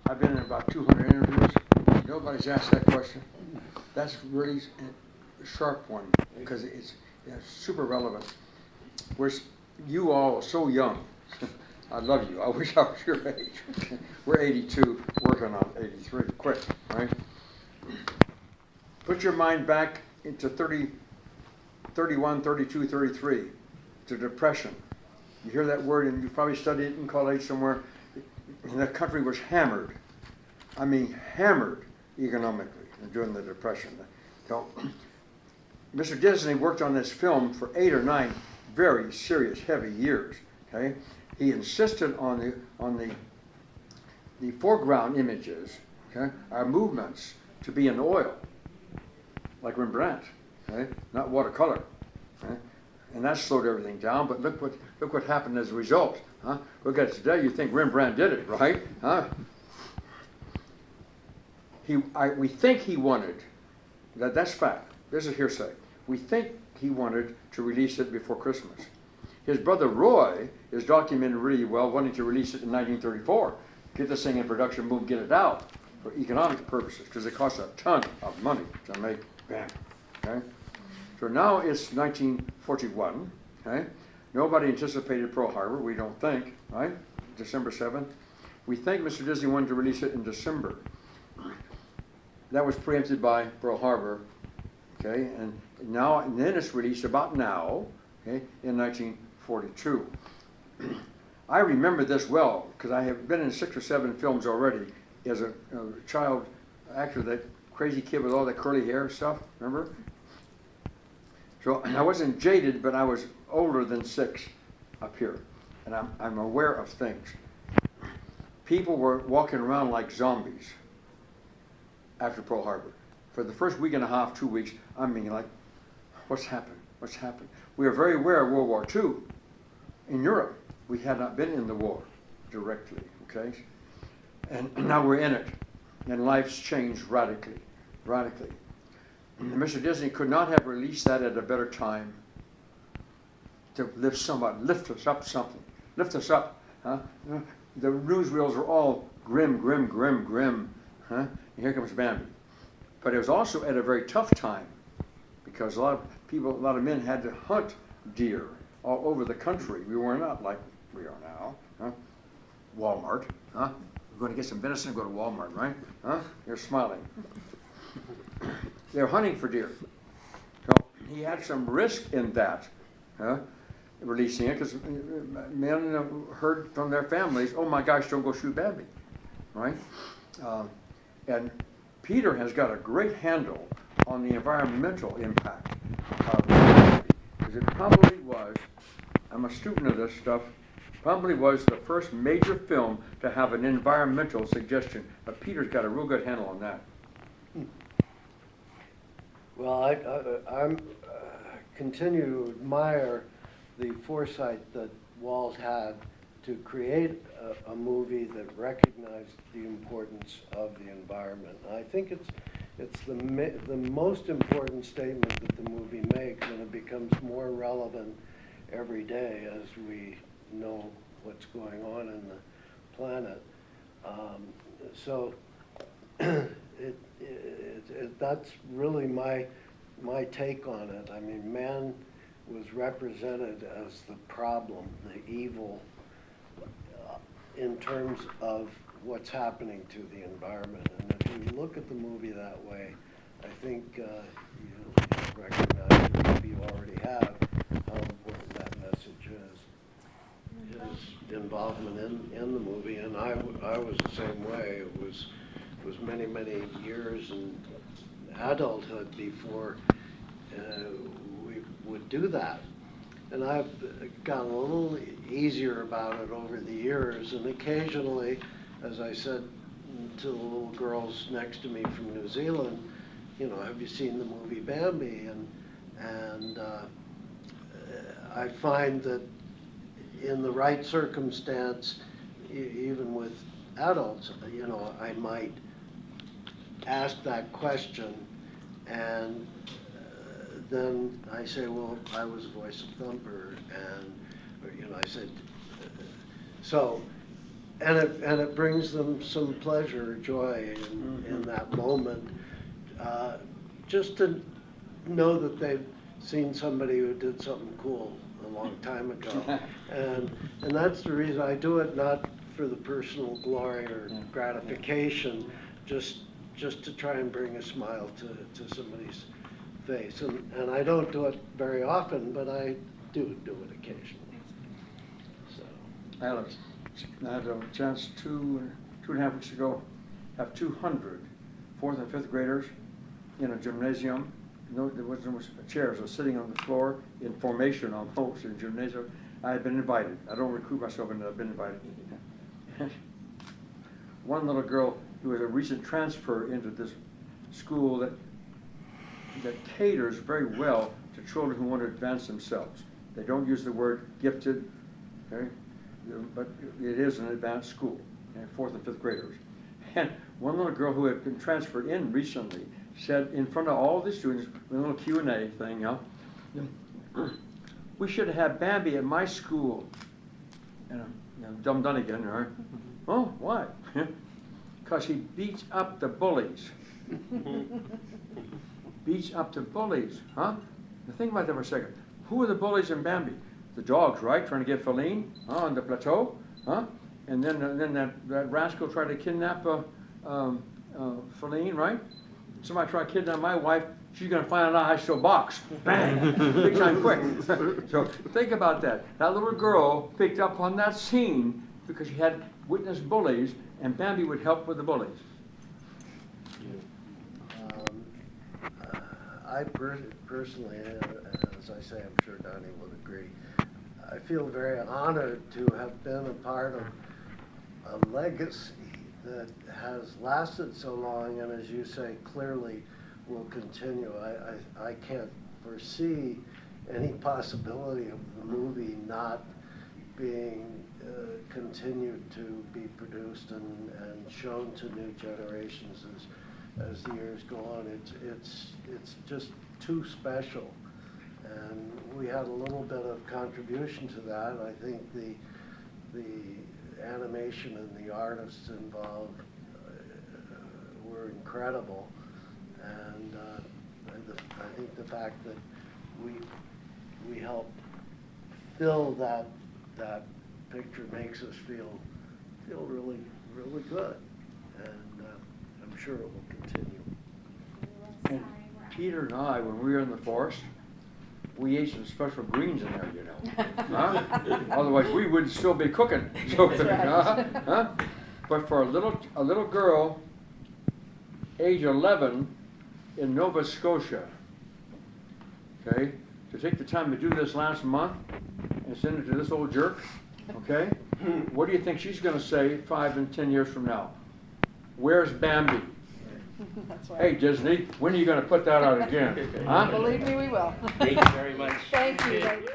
I've been in about 200 interviews. Nobody's asked that question. That's really a sharp one because it's super relevant. You all are so young. I love you. I wish I was your age. We're 82, working on 83. Quick, right? Put your mind back into 30, 31, 32, 33, to depression. You hear that word, and you probably studied it in college somewhere. And the country was hammered. I mean, hammered economically during the Depression. So, Mr. Disney worked on this film for 8 or 9 very serious, heavy years. Okay, he insisted on the foreground images, okay, our movements to be in oil, like Rembrandt, okay, not watercolor. Okay? And that slowed everything down. But look what happened as a result. Huh? Look at it today. You think Rembrandt did it, right? Huh? We think he wanted. That's fact. This is hearsay. We think he wanted to release it before Christmas. His brother Roy is documented really well, wanting to release it in 1934. Get this thing in production, boom, get it out for economic purposes, because it costs a ton of money to make Behn. Okay? So now it's 1941. Okay? Nobody anticipated Pearl Harbor, we don't think, right? December 7th. We think Mr. Disney wanted to release it in December. That was preempted by Pearl Harbor, okay? And then it's released about now, okay, in 1942. I remember this well, because I have been in 6 or 7 films already as a child actor, that crazy kid with all that curly hair stuff, remember? So I wasn't jaded, but I was older than 6 up here, and I'm aware of things. People were walking around like zombies after Pearl Harbor. For the first week and a half, 2 weeks, I mean, like, what's happened? What's happened? We were very aware of World War II in Europe. We had not been in the war directly, okay? And now we're in it, and life's changed radically, radically. And Mr. Disney could not have released that at a better time to lift us up something. Lift us up. Huh? The newsreels are all grim, grim, grim, grim. Huh? And here comes Bambi. But it was also at a very tough time, because a lot of men had to hunt deer all over the country. We were not like we are now. Huh? Walmart. Huh? We're going to get some venison, go to Walmart, right? Huh? You're smiling. They're hunting for deer. So he had some risk in that, releasing it, because men heard from their families, oh my gosh, don't go shoot Bambi, right? And Peter has got a great handle on the environmental impact of Bambi, because it probably was, I'm a student of this stuff, probably was the first major film to have an environmental suggestion. But Peter's got a real good handle on that. Well, I continue to admire the foresight that Walt had to create a movie that recognized the importance of the environment. And I think it's the most important statement that the movie makes, and it becomes more relevant every day as we know what's going on in the planet. So that's really my take on it. I mean, man was represented as the problem, the evil, in terms of what's happening to the environment. And if you look at the movie that way, I think you recognize, maybe you already have, how important that message is. His involvement in the movie, and I was the same way. It was many, many years in adulthood before we would do that. And I've gotten a little easier about it over the years, and occasionally, as I said to the little girls next to me from New Zealand, you know, have you seen the movie Bambi? And I find that in the right circumstance, even with adults, you know, I might ask that question, and then I say, well, I was the voice of Thumper, and, or, you know, I said, so and it brings them some pleasure or joy in that moment. Just to know that they've seen somebody who did something cool a long time ago. And that's the reason I do it, not for the personal glory or gratification, just to try and bring a smile to somebody's face. And I don't do it very often, but I do it occasionally. So. I had a chance two and a half weeks ago, have 200 4th and 5th graders in a gymnasium. No, there was chairs were sitting on the floor in formation almost in gymnasium. I had been invited. I don't recruit myself into it, I've been invited. One little girl who was a recent transfer into this school that caters very well to children who want to advance themselves. They don't use the word gifted, okay? But it is an advanced school, 4th and 5th graders. And one little girl who had been transferred in recently said in front of all the students, with a little Q&A thing, you know, we should have had Bambi at my school. And dumb Dunagan, right? Oh, why? Because he beats up the bullies. Beats up the bullies, huh? Now think about that for a second. Who are the bullies in Bambi? The dogs, right? Trying to get Feline on the plateau, huh? And then that rascal tried to kidnap Feline, right? Somebody tried to kidnap my wife. She's going to find out I still box. Bang! Big time quick. So think about that. That little girl picked up on that scene because she had witnessed bullies, and Bambi would help with the bullies. I personally, as I say, I'm sure Donnie would agree, I feel very honored to have been a part of a legacy that has lasted so long, and as you say, clearly will continue. I can't foresee any possibility of the movie not being continued to be produced and shown to new generations as the years go on. It's just too special, and we had a little bit of contribution to that. I think the animation and the artists involved were incredible, and I think the fact that we helped fill that picture makes us feel really good, and I'm sure it will continue. And Peter and I, when we were in the forest, we ate some special greens in there, you know. Huh? Otherwise, we would still be cooking. So, huh? But for a little girl, age 11, in Nova Scotia, okay, to take the time to do this last month and send it to this old jerk, okay? What do you think she's going to say 5 and 10 years from now? Where's Bambi? That's right. Hey, Disney, when are you going to put that out again? Huh? Believe me, we will. Thank you very much. Thank you.